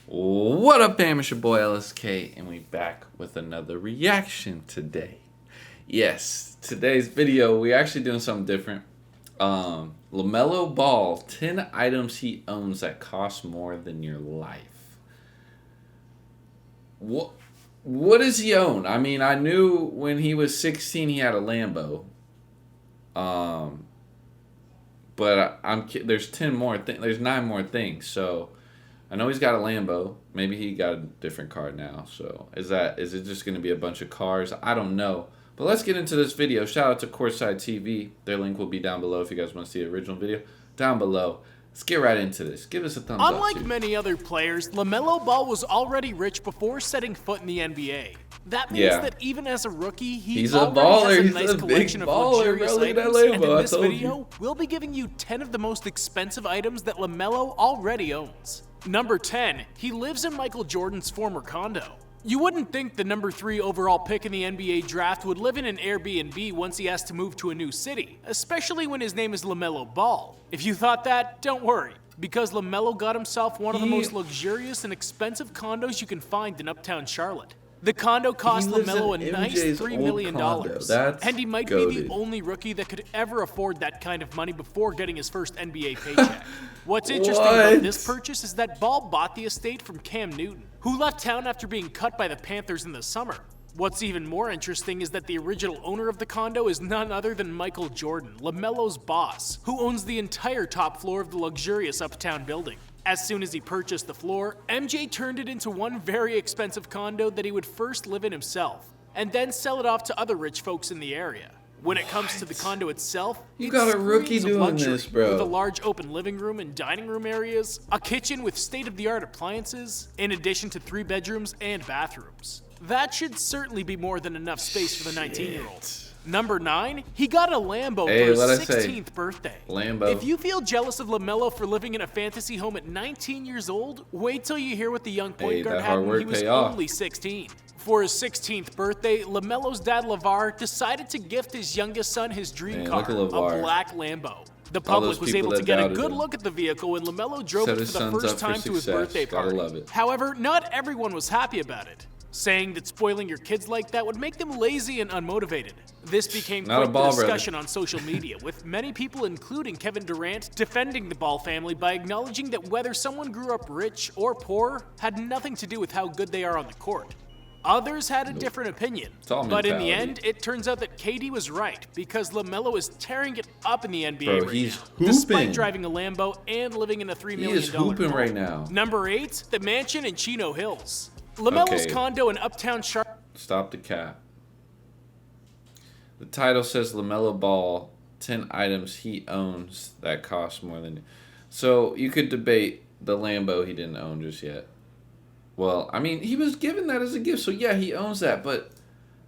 What up, fam? It's your boy LSK, and we back with another reaction today. Yes, today's video, we actually doing something different. LaMelo Ball, 10 items he owns that cost more than your life. What does he own? I mean, I knew when he was 16 he had a Lambo. But there's 10 more there's 9 more things. So I know he's got a Lambo. Maybe he got a different car now. So is it just going to be a bunch of cars? I don't know. But let's get into this video. Shout out to Courtside TV. Their link will be down below if you guys want to see the original video. Down below. Let's get right into this. Give us a thumbs up. Unlike many other players, LaMelo Ball was already rich before setting foot in the NBA. That means that even as a rookie, he's a baller. Has a nice collection of luxurious items. And in this video, we'll be giving you 10 of the most expensive items that LaMelo already owns. Number 10, he lives in Michael Jordan's former condo. You wouldn't think the number 3 overall pick in the NBA draft would live in an Airbnb once he has to move to a new city, especially when his name is LaMelo Ball. If you thought that, don't worry, because LaMelo got himself one of the most luxurious and expensive condos you can find in uptown Charlotte. The condo cost LaMelo a nice $3 million, and he might be the only rookie that could ever afford that kind of money before getting his first NBA paycheck. What's interesting about this purchase is that Ball bought the estate from Cam Newton, who left town after being cut by the Panthers in the summer. What's even more interesting is that the original owner of the condo is none other than Michael Jordan, LaMelo's boss, who owns the entire top floor of the luxurious uptown building. As soon as he purchased the floor, MJ turned it into one very expensive condo that he would first live in himself, and then sell it off to other rich folks in the area. When it comes to the condo itself, you got a rookie doing this, bro. With a large open living room and dining room areas, a kitchen with state-of-the-art appliances, in addition to 3 bedrooms and bathrooms. That should certainly be more than enough space for the 19-year-old. Number 9, he got a Lambo for his 16th birthday. Lambo. If you feel jealous of LaMelo for living in a fantasy home at 19 years old, wait till you hear what the young point guard had when he was only 16. For his 16th birthday, LaMelo's dad LeVar decided to gift his youngest son his dream car, a black Lambo. The public was able to get a good look at the vehicle when LaMelo drove it for the first time to his birthday party. However, not everyone was happy about it, saying that spoiling your kids like that would make them lazy and unmotivated. This became quite the discussion on social media, with many people, including Kevin Durant, defending the Ball family by acknowledging that whether someone grew up rich or poor had nothing to do with how good they are on the court. Others had a different opinion, but in the end, it turns out that KD was right, because LaMelo is tearing it up in the NBA right now, despite driving a Lambo and living in a $3 million home. Right now. Number 8, the mansion in Chino Hills. LaMelo's condo in uptown Charlotte. Stop the cap. The title says LaMelo Ball, 10 items he owns that cost more than... So you could debate the Lambo he didn't own just yet. Well, I mean, he was given that as a gift, so yeah, he owns that, but...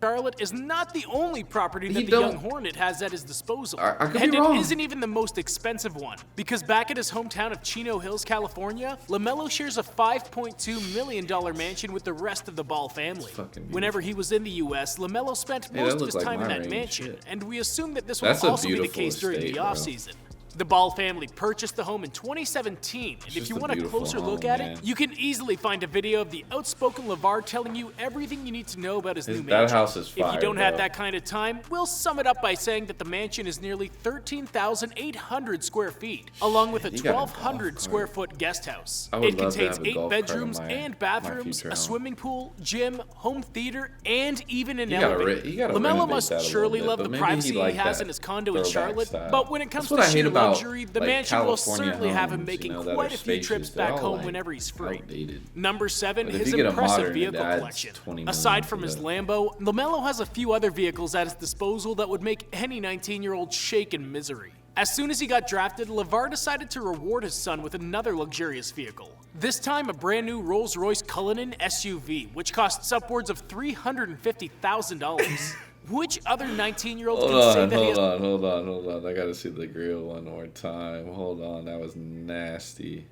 Charlotte is not the only property that the young Hornet has at his disposal. I could be wrong. It isn't even the most expensive one, because back at his hometown of Chino Hills, California, LaMelo shares a $5.2 million mansion with the rest of the Ball family. Whenever he was in the U.S., LaMelo spent most of his time in that mansion, and we assume that this will also be the case during the offseason. The Ball family purchased the home in 2017, and if you want a closer look at it, you can easily find a video of the outspoken LeVar telling you everything you need to know about his new mansion. That house is fire, if you don't have that kind of time, we'll sum it up by saying that the mansion is nearly 13,800 square feet, along with a 1,200 square foot guest house. It contains 8 bedrooms and bathrooms, a swimming pool, gym, home theater, and even an elevator. LaMelo must surely love the privacy he has in his condo in Charlotte, but when it comes to sheer luxury, the mansion will certainly have him making quite a few trips back home whenever he's free. Number 7, his impressive vehicle collection. Aside from his Lambo, LaMelo has a few other vehicles at his disposal that would make any 19-year-old shake in misery. As soon as he got drafted, LeVar decided to reward his son with another luxurious vehicle. This time, a brand new Rolls-Royce Cullinan SUV, which costs upwards of $350,000. Which other 19-year-old can say that he has... Hold on. I gotta see the grill one more time. Hold on, that was nasty.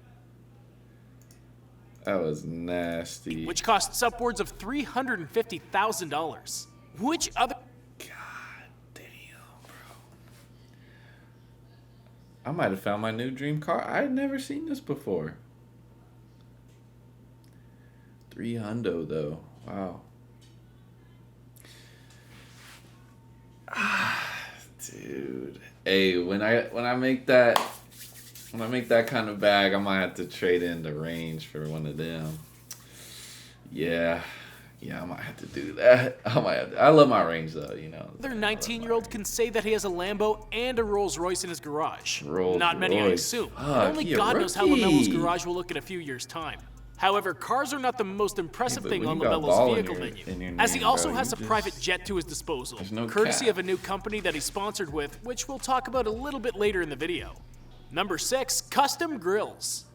Which costs upwards of $350,000. Which other... God damn, bro. I might have found my new dream car. I had never seen this before. $300 though. Wow. Dude. Hey, when I make that kind of bag, I might have to trade in the range for one of them. Yeah. Yeah, I might have to do that. I love my range though, you know. Their 19-year-old can say that he has a Lambo and a Rolls Royce in his garage. Not many, I assume. Only God knows how LaMelo's garage will look in a few years' time. However, cars are not the most impressive thing on LaMelo's vehicle menu, as he also has a private jet to his disposal, courtesy of a new company that he's sponsored with, which we'll talk about a little bit later in the video. Number 6, custom grills.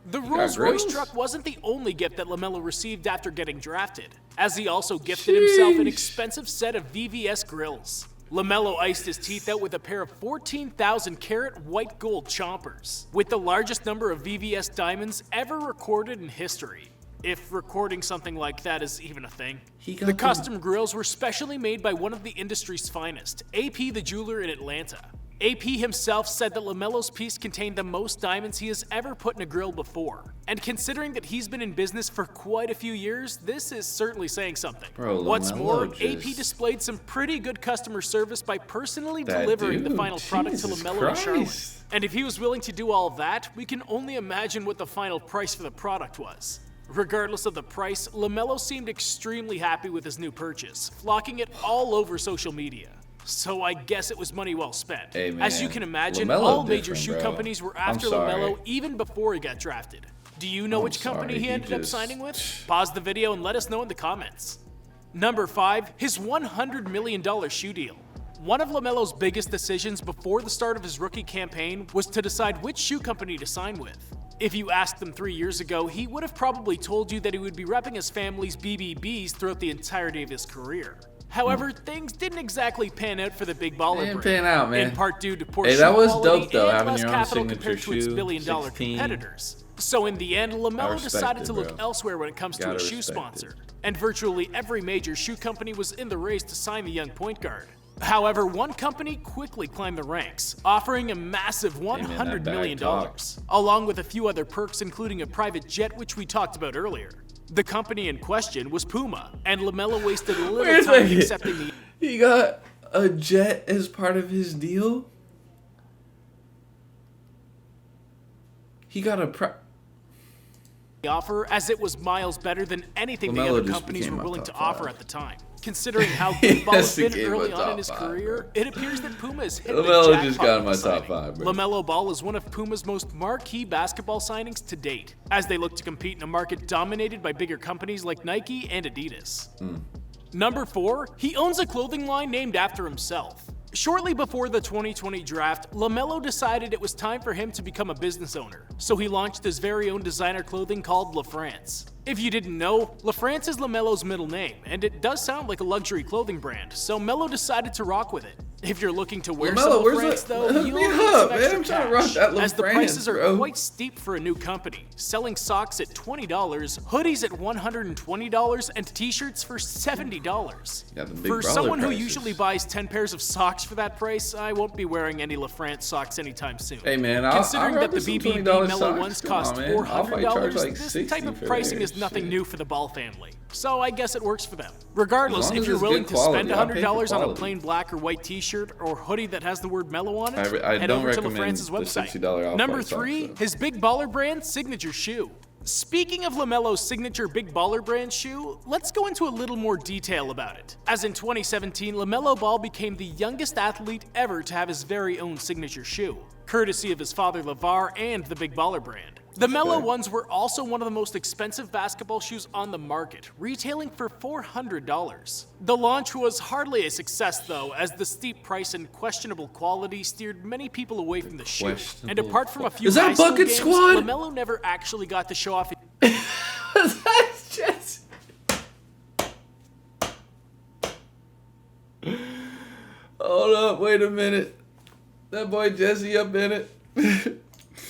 The Rolls-Royce truck wasn't the only gift that LaMelo received after getting drafted, as he also gifted himself an expensive set of VVS grills. LaMelo iced his teeth out with a pair of 14,000 karat white gold chompers, with the largest number of VVS diamonds ever recorded in history. If recording something like that is even a thing. The custom grills were specially made by one of the industry's finest, AP the jeweler in Atlanta. AP himself said that LaMelo's piece contained the most diamonds he has ever put in a grill before. And considering that he's been in business for quite a few years, this is certainly saying something. Bro, what's more, AP displayed some pretty good customer service by personally delivering the final product to LaMelo and Charlotte. And if he was willing to do all that, we can only imagine what the final price for the product was. Regardless of the price, LaMelo seemed extremely happy with his new purchase, flocking it all over social media. So I guess it was money well spent. Hey man, as you can imagine, all major shoe companies were after LaMelo even before he got drafted. Do you know which company he ended up signing with? Pause the video and let us know in the comments. Number 5, his $100 million shoe deal. One of LaMelo's biggest decisions before the start of his rookie campaign was to decide which shoe company to sign with. If you asked him 3 years ago, he would have probably told you that he would be repping his family's BBBs throughout the entirety of his career. However, things didn't exactly pan out for the big baller brand. Pan out, man. In part due to poor shoe that was quality dope, though, and having less your own capital signature compared to its shoe, billion-dollar 16. competitors. So in the end, LaMelo decided to look bro. elsewhere when it comes to a shoe sponsor. And virtually every major shoe company was in the race to sign the young point guard. However, one company quickly climbed the ranks, offering a massive $100 million, along with a few other perks including a private jet, which we talked about earlier. The company in question was Puma, and LaMelo wasted a little time accepting the... He got a jet as part of his deal? He got a offer, as it was miles better than anything the other companies were willing to offer at the time. Considering how good Ball has been early on in his career, it appears that Puma has hit the jackpot just got in my top 5, bro. LaMelo Ball is one of Puma's most marquee basketball signings to date, as they look to compete in a market dominated by bigger companies like Nike and Adidas. Number 4, he owns a clothing line named after himself. Shortly before the 2020 draft, LaMelo decided it was time for him to become a business owner, so he launched his very own designer clothing called LaFrance. If you didn't know, LaFrance is LaMelo's middle name, and it does sound like a luxury clothing brand, so Melo decided to rock with it. If you're looking to wear some LaFrance, though, you'll need some extra cash, as the prices are quite steep for a new company, selling socks at $20, hoodies at $120, and t-shirts for $70. For someone who usually buys 10 pairs of socks for that price, I won't be wearing any LaFrance socks anytime soon. Hey man, considering that the BBB Melo ones cost $400, like this type of pricing is nothing new for the Ball family. So I guess it works for them. Regardless, if you're willing to spend $100 on a plain black or white t-shirt or hoodie that has the word Melo on it, head over to LaFrance's website. Number 3, his Big Baller brand signature shoe. Speaking of LaMelo's signature Big Baller brand shoe, let's go into a little more detail about it. As in 2017, LaMelo Ball became the youngest athlete ever to have his very own signature shoe, courtesy of his father LeVar and the Big Baller brand. The Melo ones were also one of the most expensive basketball shoes on the market, retailing for $400. The launch was hardly a success though, as the steep price and questionable quality steered many people away from the shoe. And apart from a few high school games, LaMelo never actually got to show off his... That's just... Hold up, wait a minute. That boy Jesse up in it.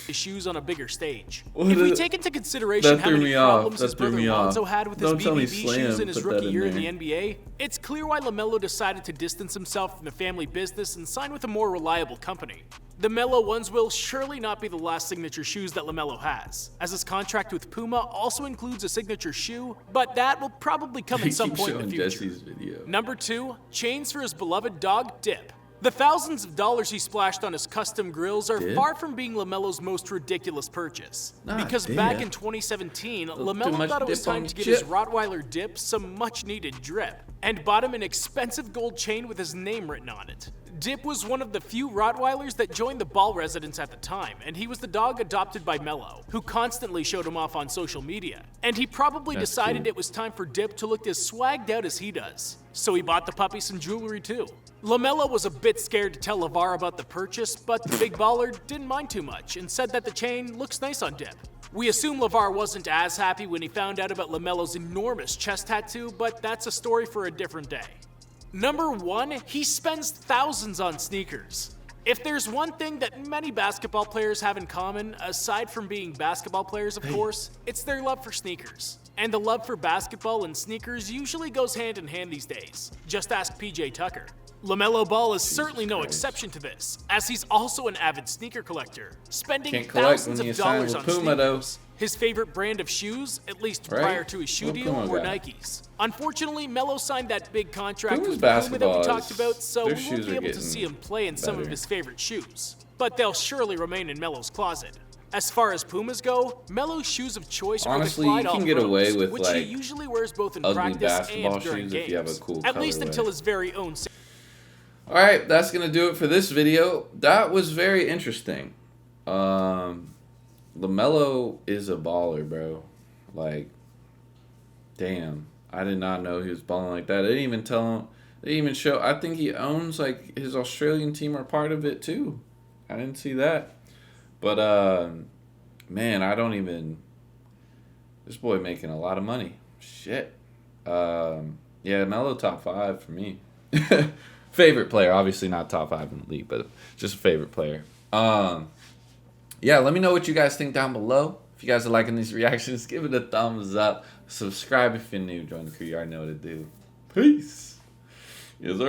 his shoes on a bigger stage. If we take into consideration how many problems his brother Lonzo had with his BBB shoes in his rookie year in the NBA, it's clear why LaMelo decided to distance himself from the family business and sign with a more reliable company. The Melo ones will surely not be the last signature shoes that LaMelo has, as his contract with Puma also includes a signature shoe, but that will probably come at some point in the future. Number 2, chains for his beloved dog, Dip. The thousands of dollars he splashed on his custom grills are far from being LaMelo's most ridiculous purchase. Because back in 2017, LaMelo thought it was time to give his Rottweiler Dip some much-needed drip, and bought him an expensive gold chain with his name written on it. Dip was one of the few Rottweilers that joined the Ball residence at the time, and he was the dog adopted by Melo, who constantly showed him off on social media. And he probably decided it was time for Dip to look as swagged out as he does. So he bought the puppy some jewelry too. LaMelo was a bit scared to tell LeVar about the purchase, but the big baller didn't mind too much and said that the chain looks nice on Dip. We assume LeVar wasn't as happy when he found out about LaMelo's enormous chest tattoo, but that's a story for a different day. Number 1, he spends thousands on sneakers. If there's one thing that many basketball players have in common, aside from being basketball players of course, it's their love for sneakers. And the love for basketball and sneakers usually goes hand in hand these days. Just ask PJ Tucker. LaMelo Ball is certainly no exception to this, as he's also an avid sneaker collector, spending thousands of dollars on sneakers. His favorite brand of shoes, at least prior to his shoe deal, were Nikes. Unfortunately, Melo signed that big contract with Puma that we talked about, so we won't be able to see him play in some of his favorite shoes. But they'll surely remain in Melo's closet. As far as Pumas go, Melo's shoes of choice are the Clyde All Pros, which he usually wears both in practice and during games, at least until his very own. Alright, that's going to do it for this video. That was very interesting. LaMelo is a baller, bro. Like, damn. I did not know he was balling like that. They didn't even tell him. They didn't even show. I think he owns, like, his Australian team are part of it, too. I didn't see that. But, man, I don't even. This boy making a lot of money. Shit. Yeah, Melo top 5 for me. Favorite player, obviously not top 5 in the league, but just a favorite player. Yeah, let me know what you guys think down below. If you guys are liking these reactions, give it a thumbs up. Subscribe if you're new. Join the crew. You already know what to do. Peace. Yes, sir.